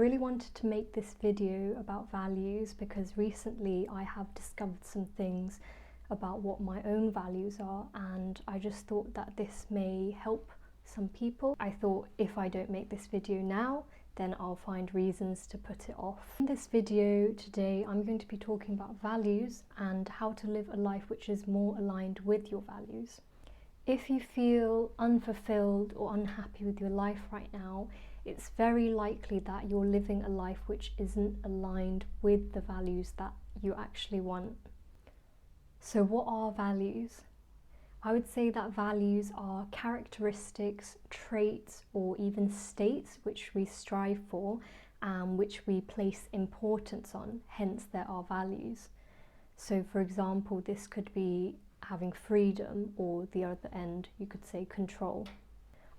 I really wanted to make this video about values because recently I have discovered some things about what my own values are, and I just thought that this may help some people. I thought if I don't make this video now, then I'll find reasons to put it off. In this video today, I'm going to be talking about values and how to live a life which is more aligned with your values. If you feel unfulfilled or unhappy with your life right now, it's very likely that you're living a life which isn't aligned with the values that you actually want. So what are values? I would say that values are characteristics, traits, or even states which we strive for and which we place importance on, hence there are values. So for example, this could be having freedom, or the other end, you could say control.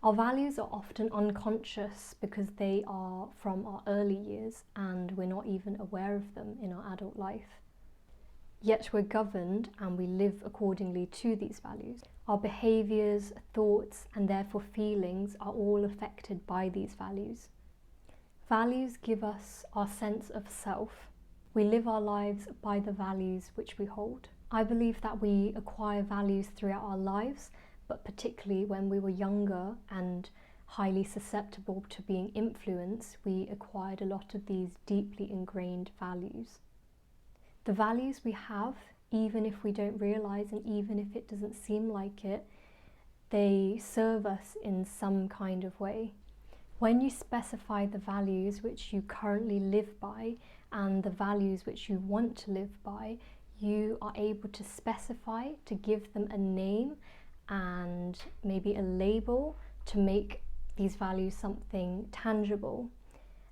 Our values are often unconscious because they are from our early years and we're not even aware of them in our adult life. Yet we're governed and we live accordingly to these values. Our behaviours, thoughts, and therefore feelings are all affected by these values. Values give us our sense of self. We live our lives by the values which we hold. I believe that we acquire values throughout our lives, but particularly when we were younger and highly susceptible to being influenced, we acquired a lot of these deeply ingrained values. The values we have, even if we don't realise and even if it doesn't seem like it, they serve us in some kind of way. When you specify the values which you currently live by and the values which you want to live by, you are able to specify, to give them a name and maybe a label to make these values something tangible.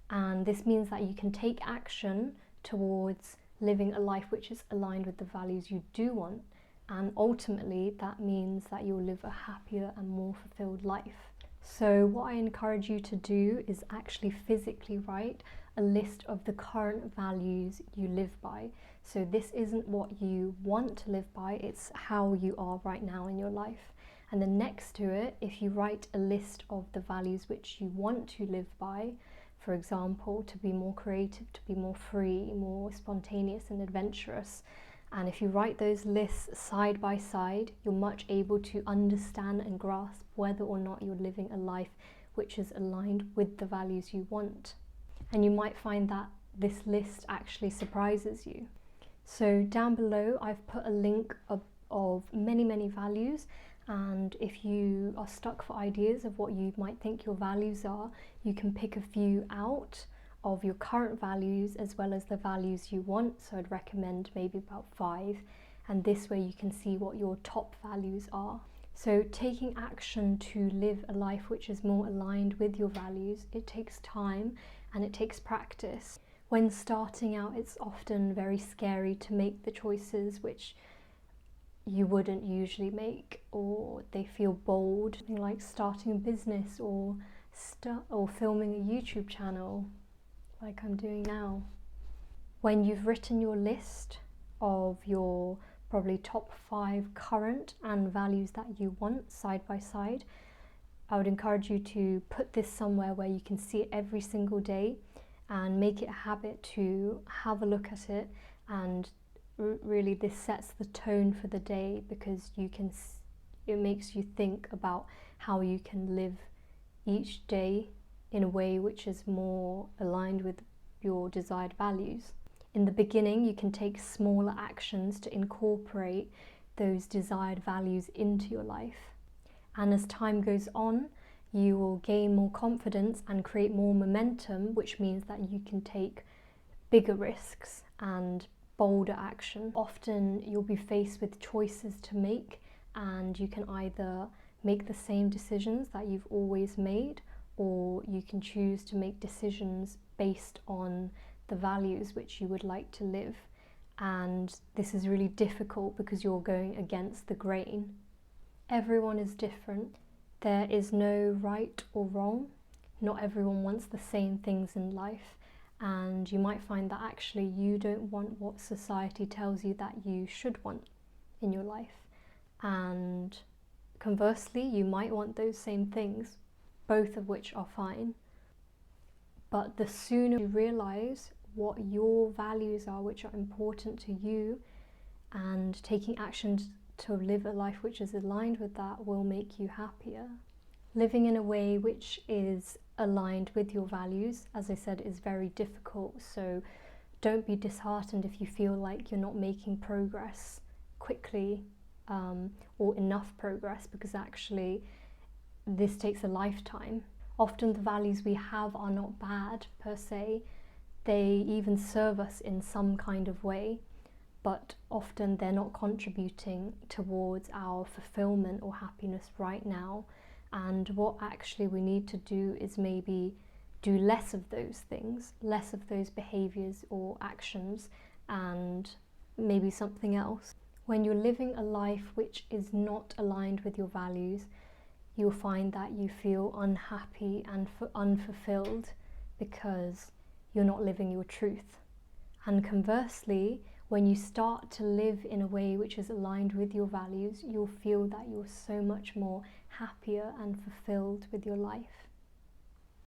And this means that you can take action towards living a life which is aligned with the values you do want, and ultimately that means that you'll live a happier and more fulfilled life. So what I encourage you to do is actually physically write a list of the current values you live by. So this isn't what you want to live by, it's how you are right now in your life. And then next to it, if you write a list of the values which you want to live by, for example, to be more creative, to be more free, more spontaneous and adventurous, and if you write those lists side by side, you're much able to understand and grasp whether or not you're living a life which is aligned with the values you want. And you might find that this list actually surprises you. So down below I've put a link of many values, and if you are stuck for ideas of what you might think your values are, you can pick a few out of your current values as well as the values you want. So I'd recommend maybe about 5, and this way you can see what your top values are. So taking action to live a life which is more aligned with your values, it takes time and it takes practice. When starting out, it's often very scary to make the choices which you wouldn't usually make, or they feel bold, like starting a business or filming a YouTube channel like I'm doing now. When you've written your list of your probably top 5 current and values that you want side by side, I would encourage you to put this somewhere where you can see it every single day and make it a habit to have a look at it. And really this sets the tone for the day, because it makes you think about how you can live each day in a way which is more aligned with your desired values. In the beginning, you can take smaller actions to incorporate those desired values into your life. And as time goes on, you will gain more confidence and create more momentum, which means that you can take bigger risks and bolder action. Often you'll be faced with choices to make, and you can either make the same decisions that you've always made, or you can choose to make decisions based on the values which you would like to live. And this is really difficult because you're going against the grain. Everyone is different. There is no right or wrong. Not everyone wants the same things in life, and you might find that actually you don't want what society tells you that you should want in your life, and conversely you might want those same things, both of which are fine. But the sooner you realize what your values are, which are important to you, and taking actions to live a life which is aligned with that will make you happier. Living in a way which is aligned with your values, as I said, is very difficult. So don't be disheartened if you feel like you're not making progress quickly or enough progress, because actually this takes a lifetime. Often the values we have are not bad per se. They even serve us in some kind of way, but often they're not contributing towards our fulfillment or happiness right now. And what actually we need to do is maybe do less of those things, less of those behaviors or actions, and maybe something else. When you're living a life which is not aligned with your values, you'll find that you feel unhappy and unfulfilled because you're not living your truth. And conversely, when you start to live in a way which is aligned with your values, you'll feel that you're so much more happier and fulfilled with your life.